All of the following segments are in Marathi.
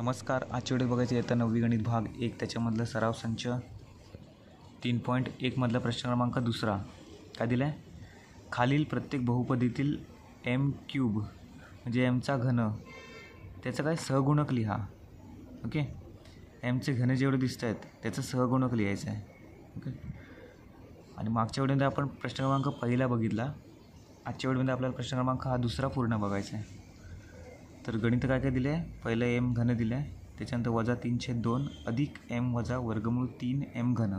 नमस्कार. आजच्या व्हिडिओ बघायचे इयत्ता 9वी गणित भाग 1 त्याच्यामधलं सराव संच 3.1 मधला प्रश्न क्रमांक दुसरा. काय दिला आहे? खालील प्रत्येक बहुपदीतील m क्यूब म्हणजे mचा घन त्याचं काय सहगुणक लिहा. ओके, mचे घन जेवढे दिसत आहेत त्याचं सहगुणक लिहायचं आहे. ओके, आणि मागच्या व्हिडिओमध्ये आपण प्रश्न क्रमांक पहिला बघितला. आजच्या व्हिडिओमध्ये आपल्याला प्रश्न क्रमांक हा दुसरा पूर्ण बघायचा आहे. तर गणित काय काय दिले आहे? पहिलं m घन दिलं आहे, त्याच्यानंतर -3/2 अधिक m वजा वर्गमूळ 3 m घन.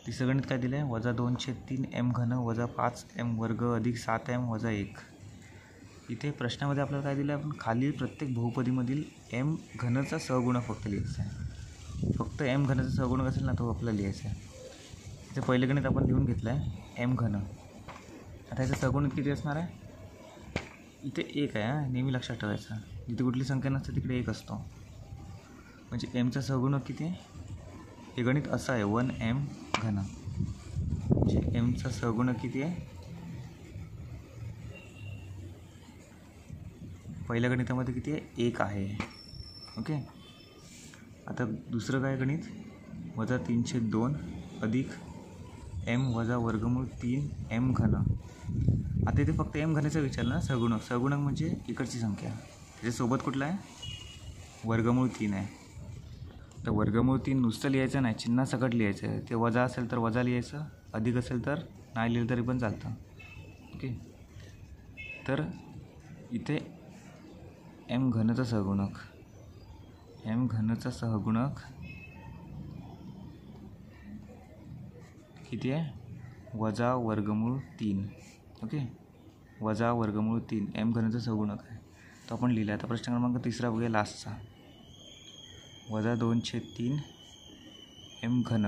तिसरं गणित काय दिलं आहे? -2/3 m घन वजा 5m वर्ग अधिक 7m वजा 1. इथे प्रश्नामध्ये आपल्याला काय दिलं आहे? आपण खालील प्रत्येक बहुपदीमधील m घनचा सहगुणक फक्त लिहायचा आहे. फक्त m घनचा सहगुणक असेल ना तो आपल्याला लिहायचा आहे. इथे पहिलं गणित आपण लिहून घेतलं आहे m घन. आता याचा सहगुणक किती असणार आहे? इथे 1 आहे. नेहमी लक्षात ठेवायचं, जिथे कुठली संख्या नसते तिकडे 1 असतो. म्हणजे mचा सहगुणक किती आहे? हे गणित असं आहे 1m घन. म्हणजे mचा सहगुणक किती आहे? पहिल्या गणितामध्ये किती आहे? 1 आहे. ओके, आता दुसरं काय गणित? -3/2 अधिक m वजा वर्गमूळ 3m घन. आता इथे फक्त m घनाचा विचारलं ना. सहगुणक म्हणजे इकडची संख्या, त्याच्यासोबत कुठला आहे? वर्गमूळ 3 आहे. तर वर्गमूळ 3 नुसतं लिहायचं नाही, चिन्हासकट लिहायचं आहे. ते वजा असेल तर वजा लिहायचं, अधिक असेल तर नाही लिहिलं तरी पण चालतं. ओके, तर इथे m घनचा सहगुणक किती आहे? वजा वर्गमूळ 3. ओके, वजा वर्गमूळ 3 m घनचा सहगुणक आहे, तो आपण लिहिला. आता प्रश्न क्रमांक तिसरा बघूया, लास्टचा. -2/3 m घन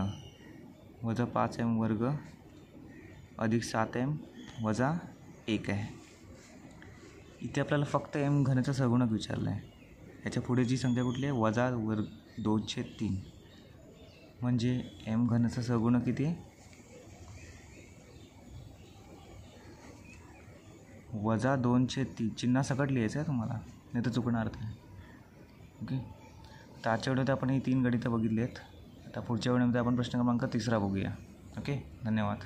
वजा 5m वर्ग अधिक 7m वजा 1 आहे. इथे आपल्याला फक्त m घनचा सहगुणक विचारला आहे. याच्या पुढे जी संख्या कुठली आहे? -2/3. म्हणजे m घनचा सहगुणक किती आहे? -2/3. चिन्हासकट लिहायचं आहे तुम्हाला, नाही तर चुकणार आहे. ओके, तर आजच्या व्हिडिओत आपण ही 3 गणितं बघितली आहेत. आता पुढच्या व्हिडिओमध्ये आपण प्रश्न क्रमांक तिसरा बघूया. ओके, धन्यवाद.